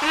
Hey,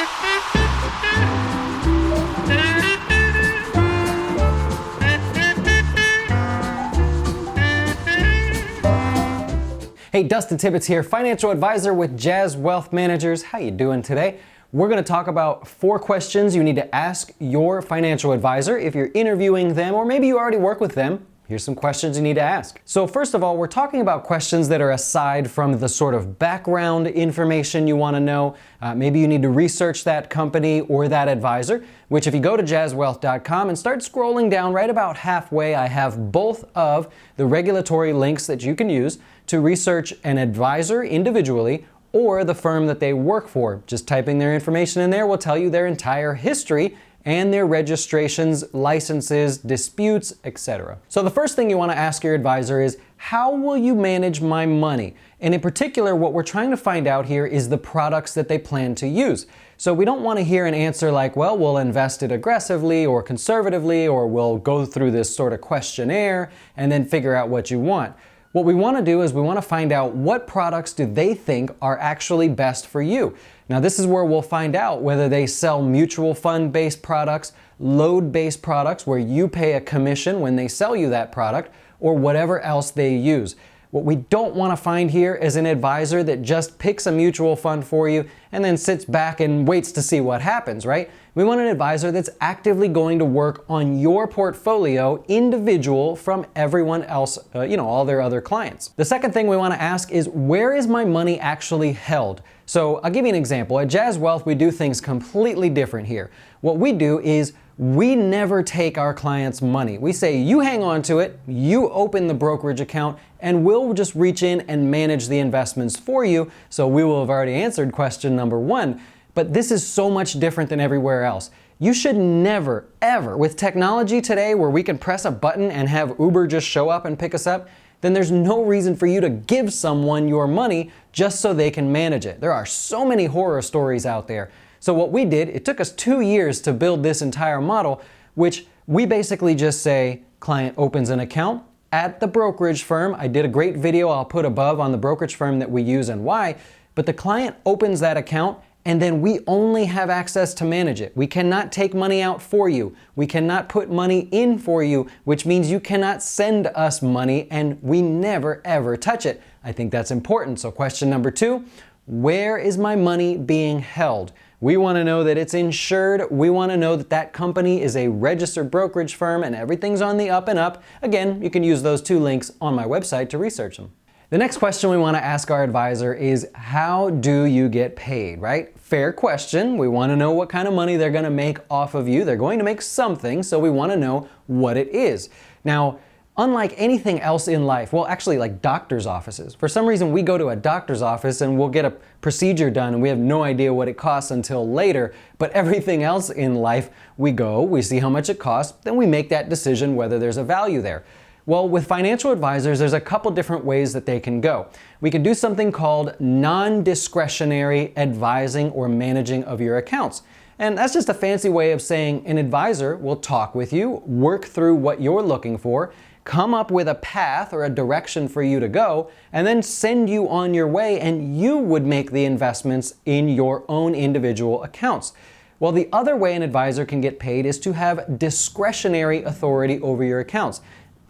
Dustin Tibbetts here, financial advisor with Jazz Wealth Managers. How you doing today? We're going to talk about 4 questions you need to ask your financial advisor if you're interviewing them, or maybe you already work with them. Here's some questions you need to ask. So first of all, we're talking about questions that are aside from the sort of background information you want to know. Maybe you need to research that company or that advisor, which if you go to jazzwealth.com and start scrolling down right about halfway, I have both of the regulatory links that you can use to research an advisor individually or the firm that they work for. Just typing their information in there will tell you their entire history and their registrations, licenses, disputes, etc. So the first thing you want to ask your advisor is, how will you manage my money? And in particular, what we're trying to find out here is the products that they plan to use. So we don't want to hear an answer like, well, we'll invest it aggressively or conservatively, or we'll go through this sort of questionnaire and then figure out what you want. What we want to do is we want to find out what products do they think are actually best for you. Now this is where we'll find out whether they sell mutual fund-based products, load-based products where you pay a commission when they sell you that product, or whatever else they use. What we don't want to find here is an advisor that just picks a mutual fund for you and then sits back and waits to see what happens, right? We want an advisor that's actively going to work on your portfolio individual from everyone else, all their other clients. The second thing we want to ask is, where is my money actually held? So I'll give you an example. At Jazz Wealth, we do things completely different here. What we do is we never take our clients' money. We say, you hang on to it, you open the brokerage account, and we'll just reach in and manage the investments for you. So we will have already answered question number 1. But this is so much different than everywhere else. You should never, ever, with technology today where we can press a button and have Uber just show up and pick us up, then there's no reason for you to give someone your money just so they can manage it. There are so many horror stories out there. So what we did, it took us 2 years to build this entire model, which we basically just say, client opens an account at the brokerage firm. I did a great video I'll put above on the brokerage firm that we use and why, but the client opens that account and then we only have access to manage it. We cannot take money out for you. We cannot put money in for you, which means you cannot send us money, and we never ever touch it. I think that's important. So question number 2, where is my money being held? We want to know that it's insured. We want to know that that company is a registered brokerage firm and everything's on the up and up. Again, you can use those 2 links on my website to research them. The next question we want to ask our advisor is, how do you get paid, right? Fair question. We want to know what kind of money they're going to make off of you. They're going to make something, so we want to know what it is. Now, unlike anything else in life, well, actually like doctor's offices. For some reason, we go to a doctor's office and we'll get a procedure done and we have no idea what it costs until later. But everything else in life, we go, we see how much it costs, then we make that decision whether there's a value there. Well, with financial advisors, there's a couple different ways that they can go. We can do something called non-discretionary advising or managing of your accounts. And that's just a fancy way of saying an advisor will talk with you, work through what you're looking for, come up with a path or a direction for you to go, and then send you on your way, and you would make the investments in your own individual accounts. Well, the other way an advisor can get paid is to have discretionary authority over your accounts.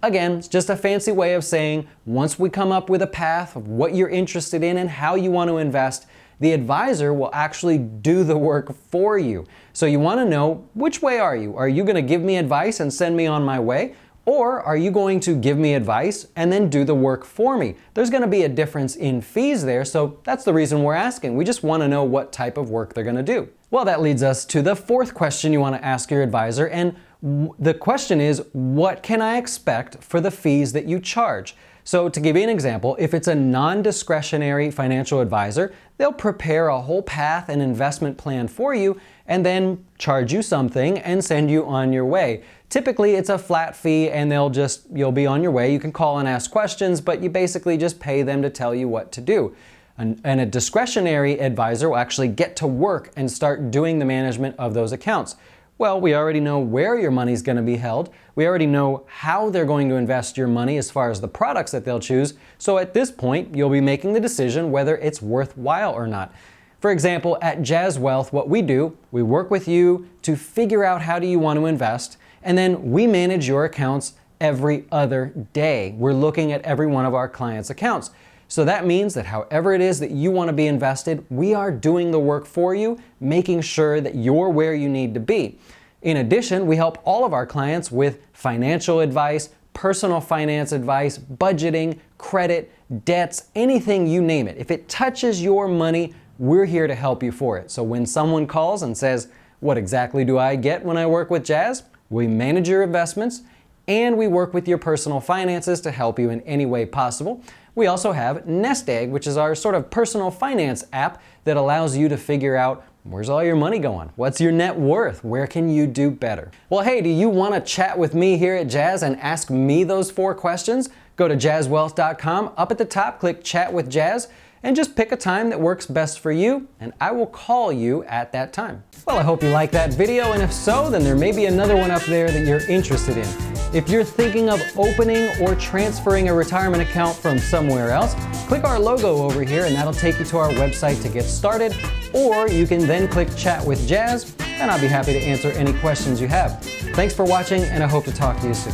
Again, it's just a fancy way of saying, once we come up with a path of what you're interested in and how you want to invest, the advisor will actually do the work for you. So you want to know, which way are you? Are you going to give me advice and send me on my way? Or are you going to give me advice and then do the work for me? There's going to be a difference in fees there, so that's the reason we're asking. We just want to know what type of work they're going to do. Well, that leads us to the 4th question you want to ask your advisor, and the question is, what can I expect for the fees that you charge? So to give you an example, if it's a non-discretionary financial advisor, they'll prepare a whole path and investment plan for you and then charge you something and send you on your way. Typically, it's a flat fee and you'll be on your way. You can call and ask questions, but you basically just pay them to tell you what to do. And a discretionary advisor will actually get to work and start doing the management of those accounts. Well, we already know where your money's going to be held. We already know how they're going to invest your money as far as the products that they'll choose. So at this point, you'll be making the decision whether it's worthwhile or not. For example, at Jazz Wealth, what we do, we work with you to figure out how do you want to invest, and then we manage your accounts every other day. We're looking at every one of our clients' accounts. So that means that however it is that you want to be invested, we are doing the work for you, making sure that you're where you need to be. In addition, we help all of our clients with financial advice, personal finance advice, budgeting, credit, debts, anything you name it. If it touches your money, we're here to help you for it. So when someone calls and says, "What exactly do I get when I work with Jazz?" We manage your investments and we work with your personal finances to help you in any way possible. We also have Nest Egg, which is our sort of personal finance app that allows you to figure out where's all your money going? What's your net worth? Where can you do better? Well, hey, do you want to chat with me here at Jazz and ask me those 4 questions? Go to jazzwealth.com. Up at the top, click Chat with Jazz, and just pick a time that works best for you, and I will call you at that time. Well, I hope you liked that video, and if so, then there may be another one up there that you're interested in. If you're thinking of opening or transferring a retirement account from somewhere else, click our logo over here and that'll take you to our website to get started, or you can then click Chat with Jazz, and I'll be happy to answer any questions you have. Thanks for watching, and I hope to talk to you soon.